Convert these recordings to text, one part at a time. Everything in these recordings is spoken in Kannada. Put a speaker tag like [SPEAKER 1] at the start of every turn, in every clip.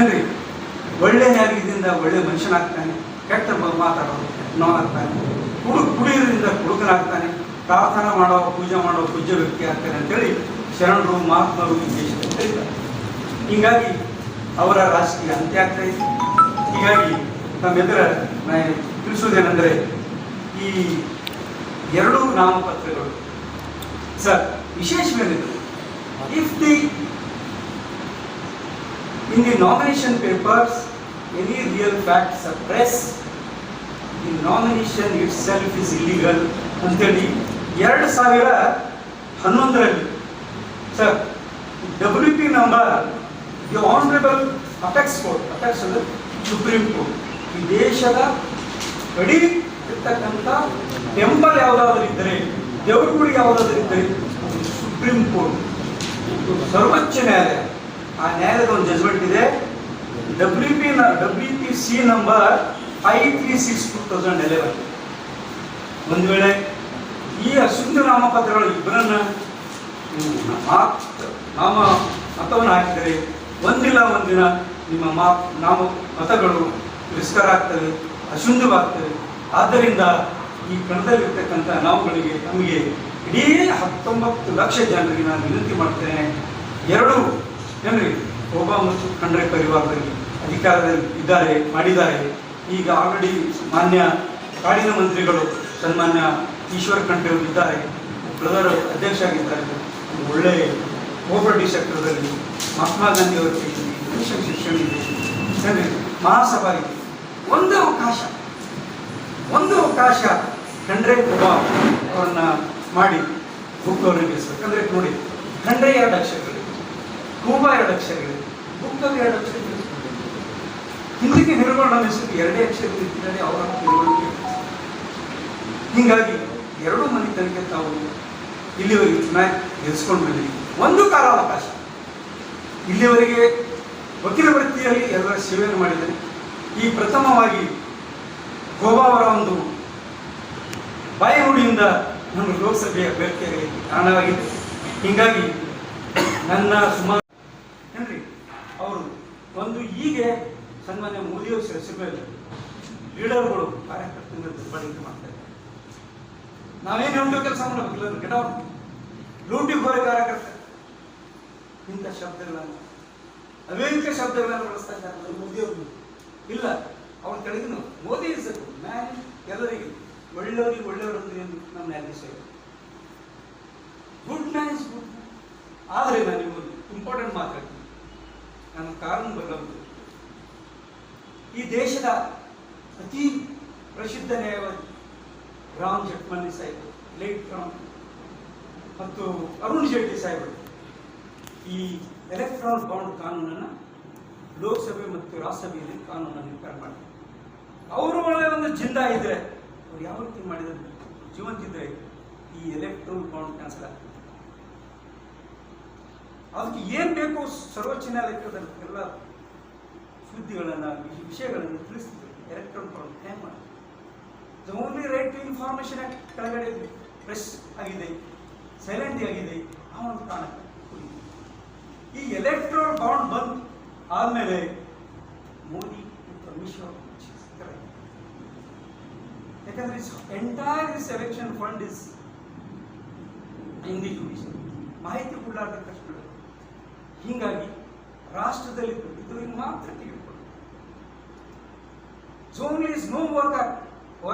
[SPEAKER 1] ಏನ್ರಿ ಒಳ್ಳೆ ನ್ಯಾಯದಿಂದ ಒಳ್ಳೆ ಮನುಷ್ಯನಾಗ್ತಾನೆ, ಕೆಟ್ಟ ಮಾತಾಡೋದು ನೋವಾಗ್ತಾನೆ, ಕುಡಿಯೋದ್ರಿಂದ ಕುಡುಕನಾಗ್ತಾನೆ, ಪ್ರಾರ್ಥನಾ ಮಾಡೋ ಪೂಜೆ ಮಾಡೋ ಪೂಜ್ಯ ವ್ಯಕ್ತಿ ಆಗ್ತಾನೆ ಅಂತೇಳಿ ಶರಣರು ಮಹಾತ್ಮರು ಉದ್ದೇಶ ಹೇಳ್ತಾರೆ. ಹೀಗಾಗಿ ಅವರ ರಾಜಕೀಯ ಅಂತ್ಯ ಆಗ್ತಾ ಇದೆ. ಹೀಗಾಗಿ ನಮ್ಮೆದುರ ನಾನು ತಿಳಿಸೋದೇನೆಂದರೆ ಈ ಎರಡೂ ನಾಮಪತ್ರಗಳು ಸರ್ ವಿಶೇಷವೇನಿದೆ. If in the nomination papers any real facts suppressed, the nomination itself is illegal ಅಂತೇಳಿ 2011ರಲ್ಲಿ sir WP number the honourable apex court, apex ಅಂದರೆ ಸುಪ್ರೀಂ ಕೋರ್ಟ್, ಈ ದೇಶದ ಗಡಿ ಇರ್ತಕ್ಕಂಥ ಟೆಂಪಲ್ ಯಾವುದಾದ್ರೂ ಇದ್ದರೆ, ದೇವ್ರ ಗುಡಿ ಯಾವುದಾದ್ರೂ ಇದ್ದರೆ ಸುಪ್ರೀಂ ಕೋರ್ಟ್, ಸರ್ವೋಚ್ಚ ನ್ಯಾಯಾಲಯ, ಆ ನ್ಯಾಯಾಲಯದ ಒಂದು ಜಜ್ಮೆಂಟ್ ಇದೆ. WPC number 536/2011. ಒಂದು ವೇಳೆ ಈ ಅಶುದ್ಧ ನಾಮಪತ್ರಗಳು ಇಬ್ಬರನ್ನ ನಾಮ ಮತವನ್ನು ಹಾಕಿದರೆ ಒಂದಿಲ್ಲ ಒಂದಿನ ನಿಮ್ಮ ನಾಮ ಮತಗಳು ತಿರಸ್ಕಾರ ಆಗ್ತವೆ, ಅಶುದ್ಧವಾಗ್ತವೆ. ಆದ್ದರಿಂದ ಈ ಕಣದಲ್ಲಿರ್ತಕ್ಕಂಥ ನಾವುಗಳಿಗೆ ನಮಗೆ ಇಡೀ 19 ಲಕ್ಷ ಜನರಿಗೆ ನಾನು ವಿನಂತಿ ಮಾಡ್ತೇನೆ. ಎರಡು ಏನ್ರಿ ಶೋಭಾ ಮತ್ತು ಖಂಡ್ರೆ ಪರಿವಾರದಲ್ಲಿ ಅಧಿಕಾರದಲ್ಲಿ ಇದ್ದಾರೆ, ಮಾಡಿದ್ದಾರೆ. ಈಗ ಆಲ್ರೆಡಿ ಮಾನ್ಯ ಕಾಡಿನ ಮಂತ್ರಿಗಳು ಸನ್ಮಾನ್ಯ ಈಶ್ವರ್ ಖಂಡ್ರೆ ಅವರು ಇದ್ದಾರೆ, ಬ್ರದರ್ ಅಧ್ಯಕ್ಷ ಆಗಿದ್ದಾರೆ. ಒಳ್ಳೆ ಕೋಆಪರೇಟಿವ್ ಸೆಕ್ಟರ್ದಲ್ಲಿ ಮಹಾತ್ಮ ಗಾಂಧಿ ಅವರ ಶಿಕ್ಷಣ ಇದೆ, ಮಹಾಸಭಾ ಇದೆ. ಒಂದು ಅವಕಾಶ ಖಂಡ್ರೆ ಶೋಭಾ ಅವ್ರನ್ನ ಮಾಡಿ ಬುಕ್ ಅವ್ರನ್ನ ಗೆಲ್ಲಿಸ್ಬೇಕಂದ್ರೆ ನೋಡಿ, ಖಂಡ್ರೆ 2 ಅಕ್ಷರಗಳಿದೆ, ಶೋಭಾ 2 ಅಕ್ಷರಗಳಿದೆ, ಬುಕ್ಕಲ್ಲಿ 2 ಅಕ್ಷರಗಳಿದೆ. ಹಿಂದಿಗೆ ನಿರ್ಮಾಣ ಹೆಸರು 2 ಅಕ್ಷರಗಳಿದ್ದಾರೆ ಅವರ ತಿಳುವಳಿಕೆ. ಹೀಗಾಗಿ ಎರಡೂ ಮನೆತನಕ್ಕೆ ತಾವು ಇಲ್ಲಿವರೆಗೆ ಚುನಾವಣೆ ಗೆಲ್ಲಿಸ್ಕೊಂಡು ಬಂದಿದ್ದೀವಿ. ಒಂದು ಕಾಲಾವಕಾಶ, ಇಲ್ಲಿವರೆಗೆ ವಕೀಲ ವೃತ್ತಿಯಲ್ಲಿ ಎಲ್ಲರ ಸೇವೆಯನ್ನು ಮಾಡಿದರೆ ಈ ಪ್ರಥಮವಾಗಿ ಶೋಭಾ ಅವರ ಒಂದು ಬಾಯಿನುಡಿಯಿಂದ ನಮ್ಮ ಲೋಕಸಭೆಯ ಅಭ್ಯರ್ಥಿಯಾಗಿ ಕಾರಣವಾಗಿದೆ. ಹೀಗಾಗಿ ನನ್ನ ಸುಮಾರು ಏನ್ರಿ ಅವರು ಒಂದು ಹೀಗೆ ಸನ್ಮಾನ್ಯ ಮೋದಿಯವರು ಸೆಳೆಸಿಕೊಳ್ಳಿ ಲೀಡರ್ಗಳು ಕಾರ್ಯಕರ್ತರಿಂದ ದುರ್ಬಳಕೆ ಮಾಡ್ತಾರೆ. ನಾವೇನು ಹೇಳೋ ಕೆಲಸ ಮಾಡಬೇಕಿಲ್ಲ, ಗೆಟ್ ಔಟ್, ಲೂಟಿ ಗೋರೆ ಕಾರ್ಯಕರ್ತ ಇಂಥ ಶಬ್ದಗಳನ್ನು ಅನೇಕ ಶಬ್ದಗಳನ್ನು ಬಳಸ್ತಾ ಇದ್ದಾರೆ ಮೋದಿಯವರು. ಇಲ್ಲ, ಅವ್ರ ಕೆಳಗಿನ ಮೋದಿ ಇಸ್ ಮ್ಯಾನ್, ಎಲ್ಲರಿಗೆ ಒಳ್ಳೆಯವರಿಗೆ ಒಳ್ಳೆಯವರಂದ್ರೆ ನಮ್ಮ ನ್ಯಾಯಾಧೀಶ ಗುಡ್ ಮ್ಯಾನ್ ಇಸ್ ಗುಡ್. ಆದರೆ ನಾನು ನಿಮಗೆ ಇಂಪಾರ್ಟೆಂಟ್ ಮಾತಾಡ್ತೀನಿ. ನಾನು ಕಾರಣ ಬರಬಹುದು, ಈ ದೇಶದ ಅತಿ ಪ್ರಸಿದ್ಧ ನ್ಯಾಯವಾದಿ ರಾಮ್ ಜೇಠ್ಮಲಾನಿ ಸಾಹೇಬರು, ಲೇಟ್ ರಾಮ್, ಮತ್ತು ಅರುಣ್ ಜೇಟ್ಲಿ ಸಾಹೇಬರು ಈ ಎಲೆಕ್ಟ್ರಾನಿಕ್ ಬಾಂಡ್ ಕಾನೂನನ್ನು ಲೋಕಸಭೆ ಮತ್ತು ರಾಜ್ಯಸಭೆಯಲ್ಲಿ ಕಾನೂನನ್ನು ನಿರ್ಧಾರ ಮಾಡ್ತಾರೆ. ಅವರು ಒಳ್ಳೆ ಒಂದು ಜಿಂದಾ ಇದ್ರೆ, ಅವ್ರು ಯಾವ ರೀತಿ ಮಾಡಿದ್ರು ಜೀವಂತಿದ್ರೆ ಈ ಎಲೆಕ್ಟ್ರಾನಿಕ್ ಬಾಂಡ್ ಕ್ಯಾನ್ಸಲ್ ಆಗ್ತದೆ. ಅದಕ್ಕೆ ಏನು ಬೇಕು ಸರ್ವೋಚ್ಚ ನ್ಯಾಯಾಲಯದ ಎಲ್ಲ ಸುದ್ದಿಗಳನ್ನು ವಿಷಯಗಳನ್ನು ತಿಳಿಸ್ತಿದ್ರು. ಎಲೆಕ್ಟ್ರಾನಿಕ್ ಬಾಂಡ್ ಹೇಗೆ ಮಾಡಿ the only right to information act ಕೆಳಗಡೆ ಪ್ರೆಸ್ ಆಗಿದೆ, ಸೈಲೆಂಟ್ ಆಗಿದೆ. ಆ ಒಂದು ಕಾರಣಕ್ಕೆ ಈ ಎಲೆಕ್ಟ್ರಾನಿಕ್ ಬಾಂಡ್ ಬಂದ್ ಆದಮೇಲೆ ಮೋದಿ ಮತ್ತು ಅಮಿತ್ ಶಾ ಯಾಕಂದ್ರೆ entire this election fund is in the judiciary, ಮಾಹಿತಿ ಕೊಡಲಾರ್ದ ಕಷ್ಟಗಳು. ಹೀಗಾಗಿ ರಾಷ್ಟ್ರದಲ್ಲಿ ಇದ್ದವರಿಗೆ ಮಾತ್ರ ಟಿಕೆಟ್ ಕೊಡೋದು. ಓನ್ಲಿ ಇಸ್ ನೋ ವರ್ಕರ್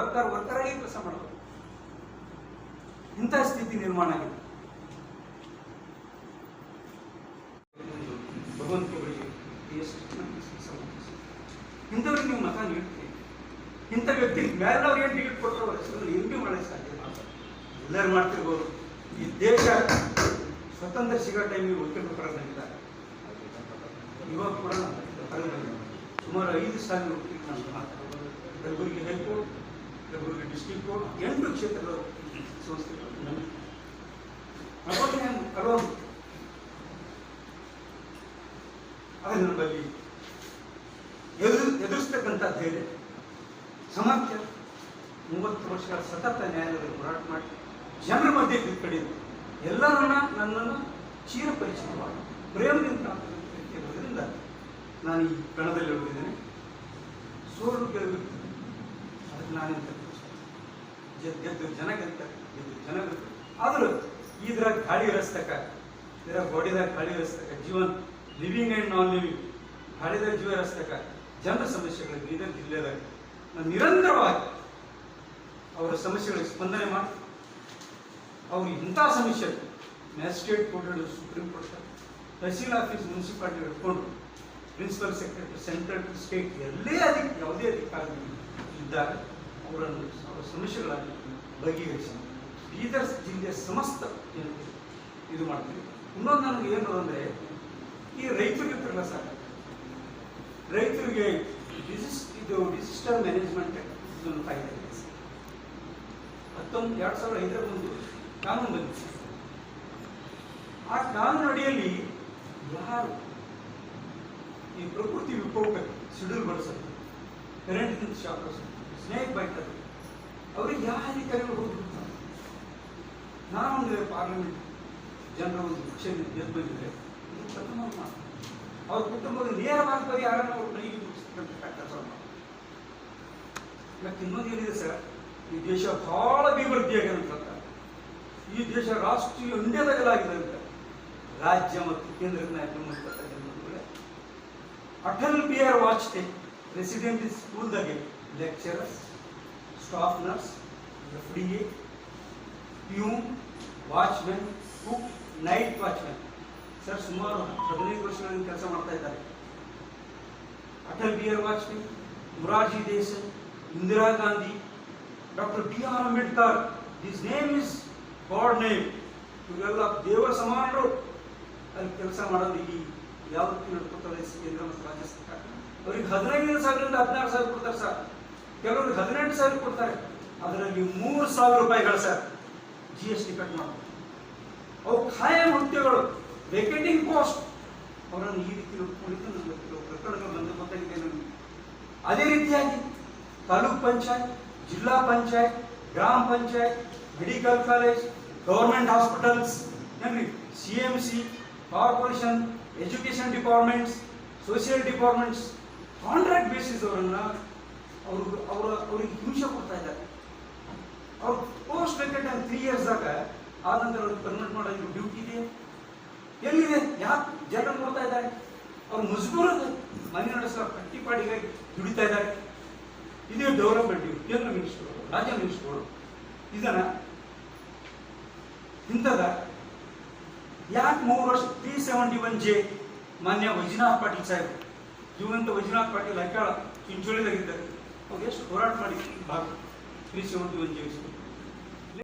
[SPEAKER 1] ಆಗಿ ಕೆಲಸ ಮಾಡಬೇಕು. ಇಂಥ ಸ್ಥಿತಿ ನಿರ್ಮಾಣ ಆಗಿದೆ. ಭಗವಂತರಿಗೆ ಇಂಥವ್ರಿಗೆ ನೀವು ಮತ ನೀಡ್ತೀರಿ. ಇಂಥ ವ್ಯಕ್ತಿಗೆ ಬೇರೆದವ್ರು ಏನು ಟಿಕೆಟ್ ಕೊಟ್ಟರು ಅವ್ರ ಹೆಸರಲ್ಲಿ ಎಂ ಪಿ ಮಾಡೋಕ್ಕೆ ಸಾಧ್ಯ ಎಲ್ಲರೂ ಮಾಡ್ತಿರ್ಬೋದು. ಈ ದೇಶ ಸ್ವತಂತ್ರ ಸಿಗೋ ಟೈಮಿಗೆ ವಕೀಲರು ಹೊರಗಿದ್ದಾರೆ. ಇವಾಗ ಕೂಡ ಸುಮಾರು 5,000 ವಕೀಲರು ನಾನು ಮಾತಾಡೋದು. Kalaburagi high court, Kalaburagi district court, 8 ಕ್ಷೇತ್ರದ ಸಂಸ್ಥೆಗಳು ಕೆಲವೊಂದು ಅದು ನಮ್ಮಲ್ಲಿ ಎದುರಿಸ್ತಕ್ಕಂಥ ಧೈರ್ಯ, ಸಾಮರ್ಥ್ಯ. 30 ವರ್ಷಗಳ ಸತತ ನ್ಯಾಯಾಲಯದಲ್ಲಿ ಹೋರಾಟ ಮಾಡಿ ಜನರ ಮಧ್ಯೆ ಕಡಿದು ಎಲ್ಲರನ್ನ ನನ್ನನ್ನು ಚಿರಪರಿಚಿತವಾಗಿ ಪ್ರೇಮದಿಂದ ಇರೋದ್ರಿಂದ ನಾನು ಈ ಕಣದಲ್ಲಿ ಹೋಗಿದ್ದೇನೆ. ಸೋಲು ಗೆಲುವು ಅದಕ್ಕೆ ನಾನೆಂತ ಗೆದ್ದು ಜನ ಗೆಲ್ತಾರೆ, ಗೆದ್ದು ಜನ ಗೆಲ್ತಾರೆ. ಆದರೂ ಇದ್ರಾಗ ಗಾಳಿ ಹರಿಸ್ತಕ್ಕ, ಇದ್ರಾಗ ಬಾಡಿದಾಗ ಗಾಳಿ ಹರಿಸ್ತಕ್ಕ, ಜೀವನ್ ಲಿವಿಂಗ್ ಆ್ಯಂಡ್ ನಾನ್ ಲಿವಿಂಗ್ ಗಾಳಿದಾಗ ಜೀವ ಹರಿಸ್ತಕ್ಕ ಜನರ ಸಮಸ್ಯೆಗಳು ಬೀದರ್ ಜಿಲ್ಲೆದಾಗ ನಾನು ನಿರಂತರವಾಗಿ ಅವರ ಸಮಸ್ಯೆಗಳಿಗೆ ಸ್ಪಂದನೆ ಮಾಡಿ ಅವ್ರಿಗೆ ಇಂಥ ಸಮಸ್ಯೆ magistrate court, supreme court, tehsil office, municipality ಹಿಡ್ಕೊಂಡು principal secretary, central to state ಎಲ್ಲೇ ಯಾವುದೇ ಅಧಿಕಾರಿಗಳು ಇದ್ದಾಗ ಅವರ ಸಮಸ್ಯೆಗಳನ್ನು ಬಗೆಹರಿಸಿ ಬೀದರ್ ಜಿಲ್ಲೆಯ ಸಮಸ್ತ ಜನತೆ ಇದು ಮಾಡ್ತೀವಿ. ಇನ್ನೊಂದು ನನಗೆ ಏನು ಅಂದರೆ ಈ ರೈತರಿಗೆ ಇರ್ತಾರಲ್ಲ ಸರ್, ರೈತರಿಗೆ ಡಿಸಿಸ್ಟರ್ ಮ್ಯಾನೇಜ್ಮೆಂಟ್ ಇದೊಂದು ಕಾಯ್ದೆ ಇದೆ. 2005 ಒಂದು ಕಾನೂನು ಬಂದಿದೆ. ಆ ಕಾನೂನು ಅಡಿಯಲ್ಲಿ ಯಾರು ಈ ಪ್ರಕೃತಿ ವಿಕೋಪ, ಸಿಡಿಲು ಬಡಿಸೋದು, ಕರೆಂಟ್ ಶಾಕ್, ಸ್ನೇಕ್ ಬೈಟ್, ಅವ್ರಿಗೆ ಯಾವ ಅಧಿಕಾರಿಗಳು ಹೋಗ್ಬಿಡ್ತಾರೆ. ನಾನೊಂದು ಪಾರ್ಲಿಮೆಂಟ್ ಜನರ ಒಂದು ಪಕ್ಷದಿಂದ ಗೆದ್ದು ಬಂದಿದ್ರೆ ಇದು ಪ್ರಥಮ ಮಾತು. ಅವ್ರ ಕುಟುಂಬದ ನೇರವಾಗಿ ಪರಿಹಾರನ ಅವ್ರ ಮನೆಗೆ ಮುಗಿಸ್ತಕ್ಕಂಥ ಕೆಲಸ ಮಾಡಿ. ಇವತ್ತು ಇನ್ನೊಂದು ಏನಿದೆ ಸರ್, ಈ ದೇಶ ಬಹಳ ಅಭಿವೃದ್ಧಿಯಾಗಿರುವಂಥ, ಈ ದೇಶ ರಾಷ್ಟ್ರೀಯ ಇಂಡಿಯಾದಾಗಲಾಗಿದೆ ಅಂತ ರಾಜ್ಯ ಮತ್ತು ಕೇಂದ್ರದ ನಾಯಕರು ಅಟಲ್ ಬಿಹಾರಿ ವಾಜಪೇಯಿ ರೆಸಿಡೆಂಟ್ ಸ್ಕೂಲ್ದಾಗೆ lecturers, staff nurse, FDA, peon, watchmen, cook, night watchmen sir ಸುಮಾರು 15 ವರ್ಷಗಳಿಂದ ಕೆಲಸ ಮಾಡ್ತಾ ಇದ್ದಾರೆ. Atal Bihari Vajpayee, Morarji Desai, Indira Gandhi, doctor B.R. Ambedkar, this name is god name. ಇವರೆಲ್ಲ ದೇವರ ಸಮಾನರು ಅಲ್ಲಿ ಕೆಲಸ ಮಾಡೋದಿಗೆ ಯಾವ ರೀತಿ ನಡ್ಕೊತಾರೆ ಕೇಂದ್ರ ಮತ್ತು ರಾಜ್ಯ ಸರ್ಕಾರ. ಅವ್ರಿಗೆ 15,000ರಿಂದ 16,000 ಕೊಡ್ತಾರೆ ಸರ್. ಕೆಲವರಿಗೆ 18,000 ಕೊಡ್ತಾರೆ. ಅದರಲ್ಲಿ 3,000 ರೂಪಾಯಿಗಳು ಸರ್ GST ಕಟ್ ಮಾಡ್ತಾರೆ. ಅವು ಖಾಯಂ ಹುದ್ದೆಗಳು, ವೇಕೆಟಿಂಗ್ ಪೋಸ್ಟ್. ಅವರನ್ನು ಈ ರೀತಿ ನೋಡ್ಕೊಂಡಿದ್ದು ನಮಗೆ ಕೆಲವು ಪ್ರಕರಣಗಳು ಬಂದು ಗೊತ್ತಾಗಿದೆ ನಮಗೆ. ಅದೇ ರೀತಿಯಾಗಿ ತಾಲೂಕ್ ಪಂಚಾಯತ್, ಜಿಲ್ಲಾ ಪಂಚಾಯತ್, ಗ್ರಾಮ panchayat, medical college, government hospitals, ಏನ್ರಿ CMC, corporation, education departments, social departments contract basis ಅವ್ರಿಗೆ ಹಿಂಸೆ ಕೊಡ್ತಾ ಇದ್ದಾರೆ. ಅವ್ರು ಪೋಸ್ಟ್ ವೇಕೆಟ್ 3 ಇಯರ್ಸ್ದಾಗ ಆದ ನಂತರ ಅವ್ರಿಗೆ ಪರ್ಮನೆಂಟ್ ಮಾಡೋದು ಡ್ಯೂಟಿ ಇದೆ, ಎಲ್ಲಿದೆ? ಯಾಕೆ ಜನರು ನೋಡ್ತಾ ಇದ್ದಾರೆ? ಅವ್ರು ಮಜಬೂರದ ಮನೆ ನಡೆಸೋ ಕಟ್ಟಿಪಾಡಿಗಾಗಿ ದುಡಿತಾ ಇದ್ದಾರೆ. ಇದೇ ಡೆವಲಪ್ಮೆಂಟ್. ಕೇಂದ್ರ ಮಿನಿಸ್ಟರ್ಗಳು, ರಾಜ್ಯ ಮಿನಿಸ್ಟರ್ಗಳು ಇದನ್ನ ಇಂಥದ ಯಾಕೆ 3 ವರ್ಷ 371J ಮಾನ್ಯ ವೈಜನಾಥ್ ಪಾಟೀಲ್ ಸಾಹೇಬ್, ಜೀವಂತ ವೈಜನಾಥ್ ಪಾಟೀಲ್ ಹೈಕಾಳ ಚಿಂಚೋಳಿದಾಗಿದ್ದಾರೆ. ಅವ್ರು ಎಷ್ಟು ಹೋರಾಟ ಮಾಡಿ ಭಾಗ 371J